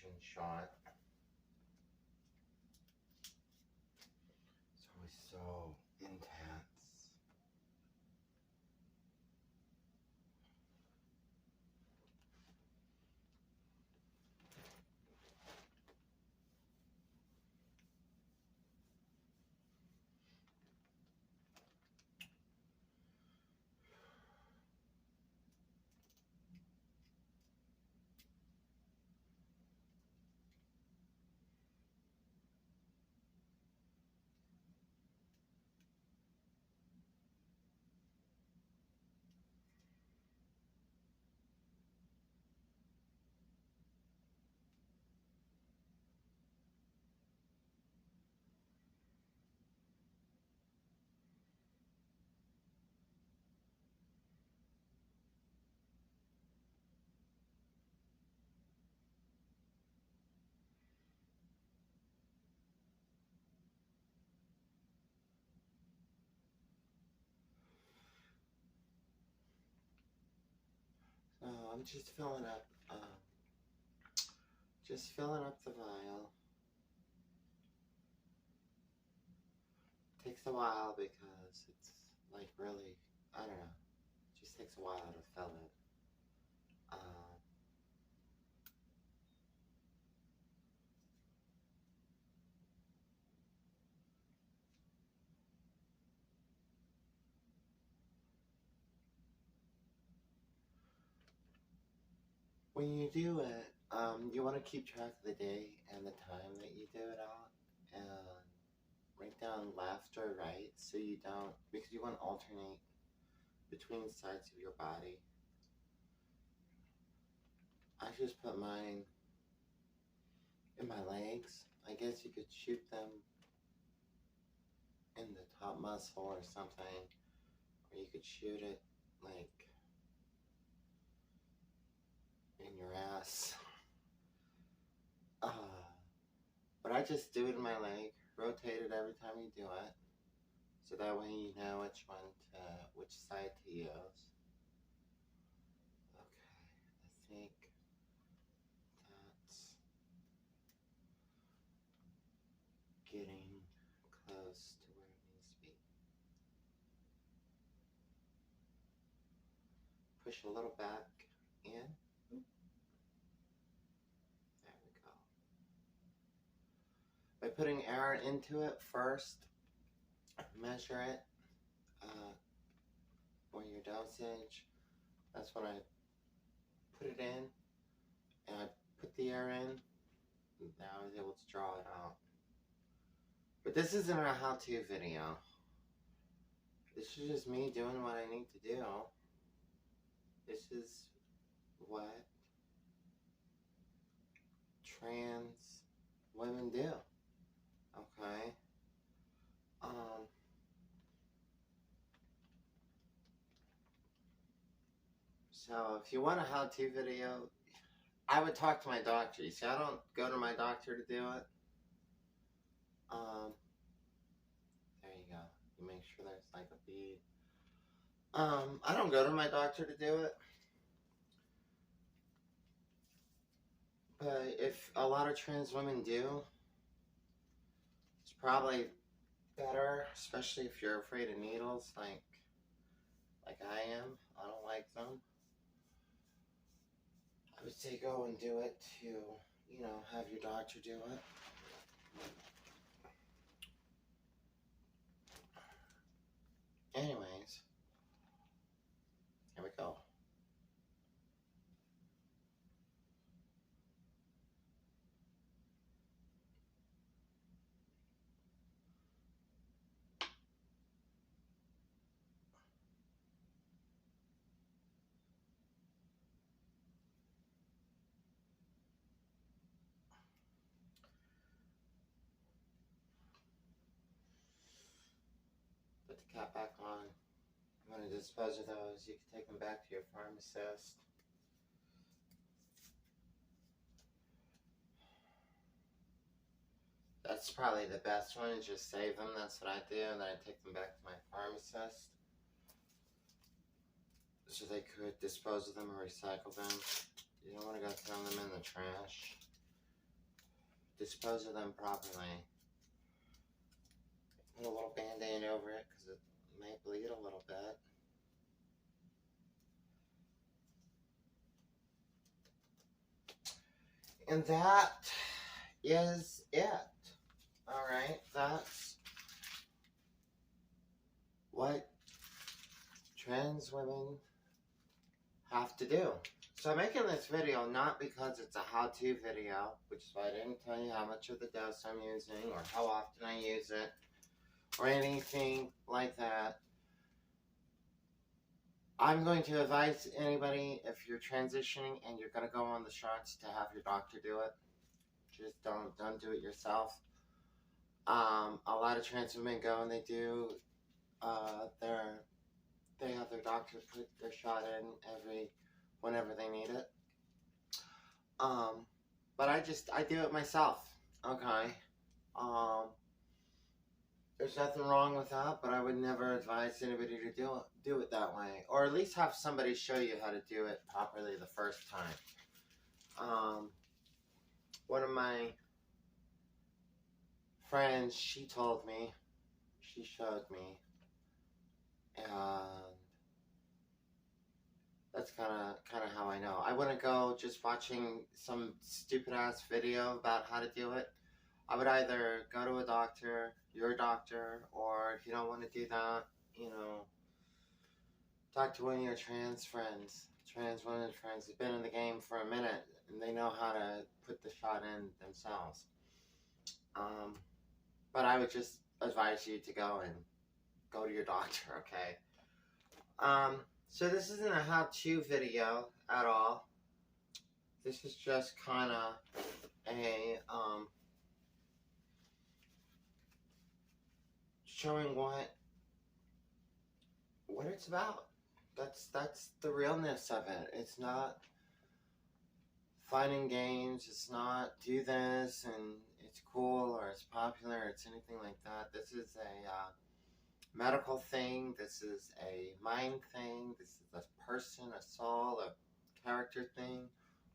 estrogen shot. It's always so intense. So I'm just filling up the vial. Takes a while because it's like really, I don't know, it just takes a while to fill it. When you do it, you want to keep track of the day and the time that you do it out, and write down left or right so you don't, because you want to alternate between sides of your body. I just put mine in my legs. I guess you could shoot them in the top muscle or something, or you could shoot it like in your ass. But I just do it in my leg, rotate it every time you do it, so that way you know which side to use. Okay, I think that's getting close to where it needs to be. Push a little back in. There we go. By putting air into it first, measure it for your dosage. That's when I put it in, and I put the air in. Now I was able to draw it out. But this isn't a how-to video. This is just me doing what I need to do. This is what trans women do. Okay? So if you want a how-to video, I would talk to my doctor. You see, I don't go to my doctor to do it. There you go. You make sure there's like a bead. I don't go to my doctor to do it. But if a lot of trans women do, it's probably better, especially if you're afraid of needles, like I am. I don't like them. I would say go and do it to, you know, have your doctor do it. Anyways, here we go. Put the cap back on. I'm going to dispose of those. You can take them back to your pharmacist. That's probably the best one, is just save them. That's what I do, and then I take them back to my pharmacist so they could dispose of them or recycle them. You don't want to go throw them in the trash. dispose of them properly. Put a little band-aid over it because it may bleed a little bit. And that is it. Alright, that's what trans women have to do. So I'm making this video not because it's a how-to video, which is why I didn't tell you how much of the dose I'm using or how often I use it or anything like that. I'm going to advise anybody, if you're transitioning and you're going to go on the shots, to have your doctor do it. Just don't do it yourself. A lot of trans women go and they do they have their doctor put their shot in whenever they need it. But I do it myself. Okay. There's nothing wrong with that, but I would never advise anybody to do it that way, or at least have somebody show you how to do it properly the first time. One of my friends, she showed me, and that's kind of how I know. I wouldn't go just watching some stupid ass video about how to do it. I would either go to a doctor, your doctor, or if you don't want to do that, talk to one of your trans women friends who've been in the game for a minute and they know how to put the shot in themselves. But I would just advise you to go to your doctor, okay? So this isn't a how-to video at all. This is just kind of a showing what it's about. That's the realness of it. It's not fun and games. It's not do this and it's cool or it's popular or it's anything like that. This is a medical thing. This is a mind thing. This is a person, a soul, a character thing.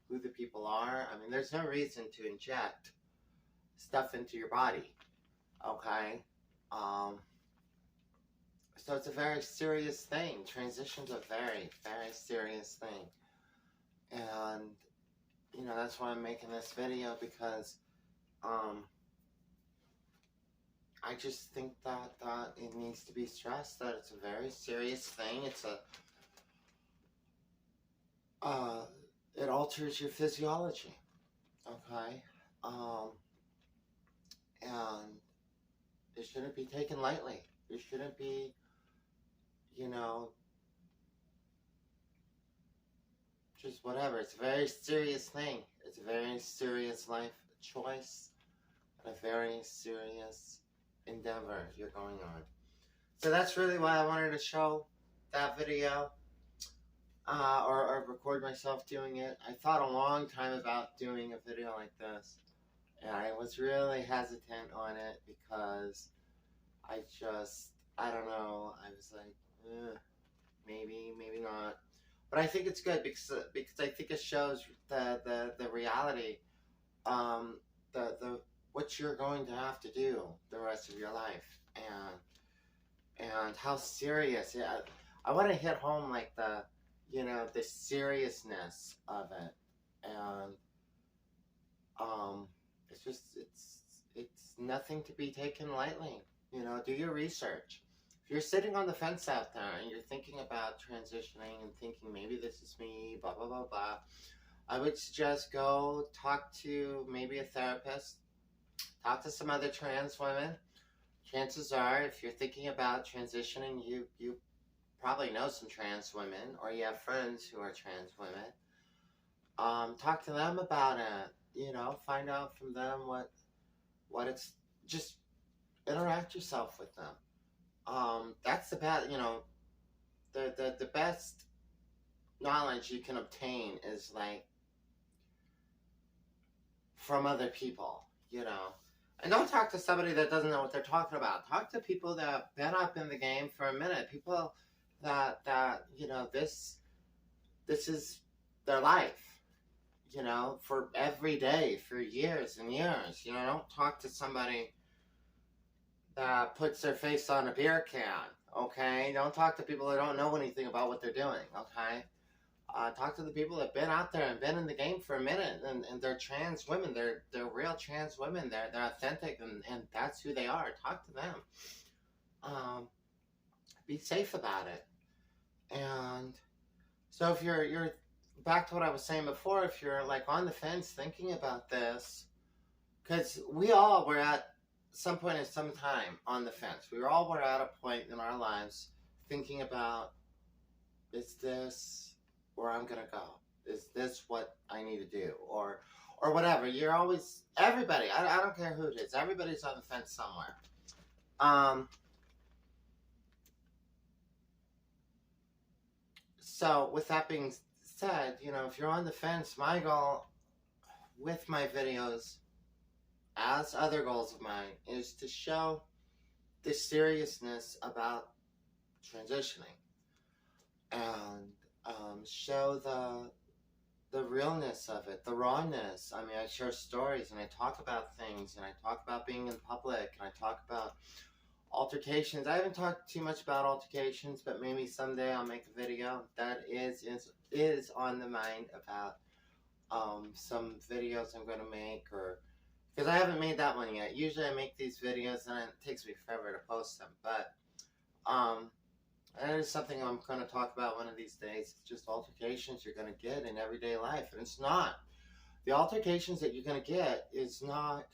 Who the people are. I mean, there's no reason to inject stuff into your body. Okay? So it's a very serious thing. Transition's a very, very serious thing. And, that's why I'm making this video, because I just think that it needs to be stressed that it's a very serious thing. It's it alters your physiology. Okay? And it shouldn't be taken lightly. It shouldn't be, just whatever. It's a very serious thing. It's a very serious life choice and a very serious endeavor you're going on. So that's really why I wanted to show that video, or record myself doing it. I thought a long time about doing a video like this, and I was really hesitant on it because I don't know, I was like, maybe not. But I think it's good because I think it shows the reality, what you're going to have to do the rest of your life, and how serious. Yeah, I want to hit home like the seriousness of it, and it's nothing to be taken lightly. Do your research. If you're sitting on the fence out there and you're thinking about transitioning and thinking maybe this is me, blah, blah, blah, blah, I would suggest go talk to maybe a therapist, talk to some other trans women. Chances are, if you're thinking about transitioning, you probably know some trans women, or you have friends who are trans women. Talk to them about it, find out from them what it's, just interact yourself with them. That's the best, the best knowledge you can obtain is like from other people, And don't talk to somebody that doesn't know what they're talking about. Talk to people that have been up in the game for a minute. People that this is their life. you know, for every day, for years and years. You know, don't talk to somebody that puts their face on a beer can, okay? Don't talk to people that don't know anything about what they're doing, okay? Talk to the people that have been out there and been in the game for a minute, and they're trans women. They're real trans women. They're authentic, and that's who they are. Talk to them. Be safe about it. And so if you're back to what I was saying before, if you're like on the fence thinking about this, because we all were at some point in some time on the fence. We all were at a point in our lives thinking about, is this where I'm gonna go? Is this what I need to do? Or whatever. You're always, everybody, I don't care who it is, everybody's on the fence somewhere. So with that being said, you know, if you're on the fence, my goal with my videos, as other goals of mine, is to show the seriousness about transitioning, and show the realness of it, the rawness. I mean, I share stories, and I talk about things, and I talk about being in public, and I talk about altercations. I haven't talked too much about altercations, but maybe someday I'll make a video that is on the mind about some videos I'm going to make, or because I haven't made that one yet. Usually I make these videos and it takes me forever to post them, but that is something I'm going to talk about one of these days. It's just altercations you're going to get in everyday life, and it's not, the altercations that you're going to get is not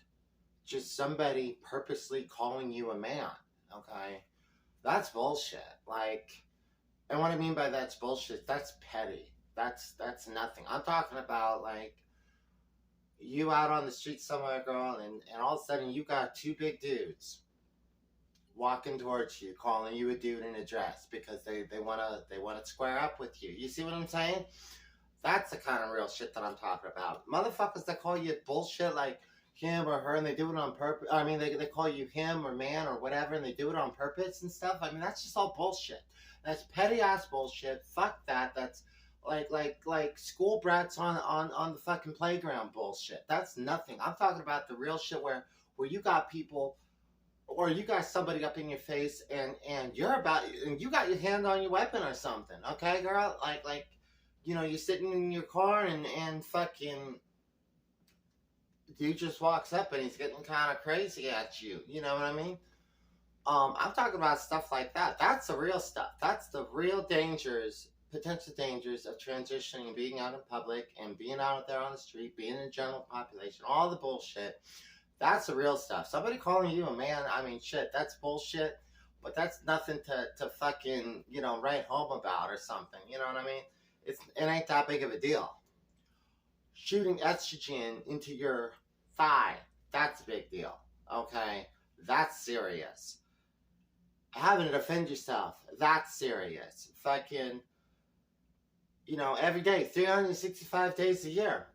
just somebody purposely calling you a man, okay? That's bullshit. Like, and what I mean by that's bullshit, that's petty. That's nothing. I'm talking about, like, you out on the street somewhere, girl, and all of a sudden you got two big dudes walking towards you, calling you a dude in a dress because they want to square up with you. You see what I'm saying? That's the kind of real shit that I'm talking about. Motherfuckers that call you bullshit like him or her, and they do it on purpose. I mean, they call you him or man or whatever, and they do it on purpose and stuff. I mean, that's just all bullshit. That's petty ass bullshit. Fuck that. That's like school brats on the fucking playground bullshit. That's nothing. I'm talking about the real shit where you got people, or you got somebody up in your face, and you got your hand on your weapon or something. Okay, girl? Like you know, you're sitting in your car and fucking dude just walks up and he's getting kind of crazy at you. You know what I mean? I'm talking about stuff like that. That's the real stuff. That's the real dangers, potential dangers of transitioning, being out in public and being out there on the street, being in the general population, all the bullshit. That's the real stuff. Somebody calling you a man, I mean, shit, that's bullshit, but that's nothing to fucking, you know, write home about or something. You know what I mean? It ain't that big of a deal. Shooting estrogen into your thigh, that's a big deal. Okay? That's serious. Having to defend yourself, that's serious. Fucking, you know, every day, 365 days a year.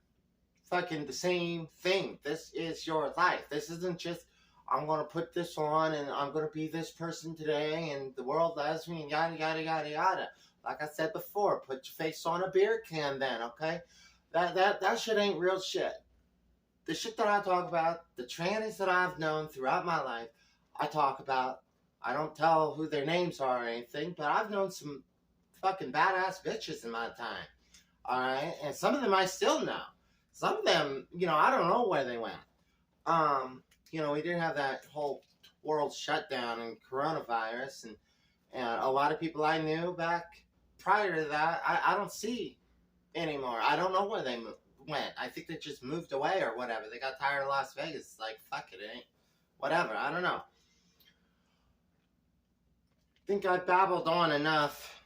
Fucking the same thing. This is your life. This isn't just, I'm going to put this on and I'm going to be this person today and the world loves me and yada, yada, yada, yada. Like I said before, put your face on a beer can then, okay? That shit ain't real shit. The shit that I talk about, the trannies that I've known throughout my life, I talk about. I don't tell who their names are or anything, but I've known some fucking badass bitches in my time. Alright? And some of them I still know. Some of them, you know, I don't know where they went. You know, we didn't have that whole world shutdown and coronavirus, and a lot of people I knew back prior to that, I don't see anymore. I don't know where they went. I think they just moved away or whatever. They got tired of Las Vegas. Like, fuck it, ain't whatever. I don't know. I think I babbled on enough.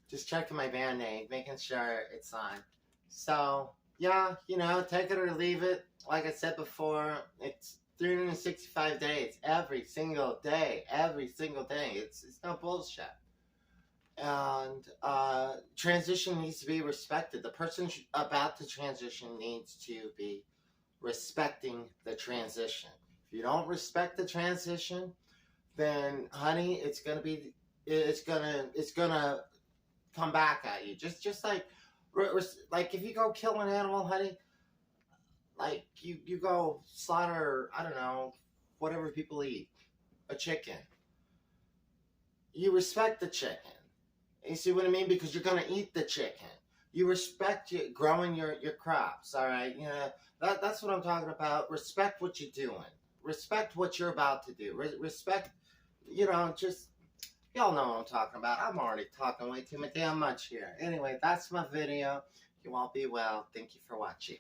Just checking my Band-Aid, making sure it's on. So, yeah, you know, take it or leave it. Like I said before, it's 365 days, every single day, every single day. It's no bullshit. And transition needs to be respected. The person about to transition needs to be respecting the transition. If you don't respect the transition, then honey, it's gonna come back at you. Just like Like if you go kill an animal, honey, like you go slaughter, I don't know, whatever people eat, a chicken. You respect the chicken. You see what I mean? Because you're gonna eat the chicken. You respect growing your crops. All right, you know that's what I'm talking about. Respect what you're doing. Respect what you're about to do. Respect, you know, just y'all know what I'm talking about. I'm already talking way too damn much here. Anyway, that's my video. You all be well. Thank you for watching.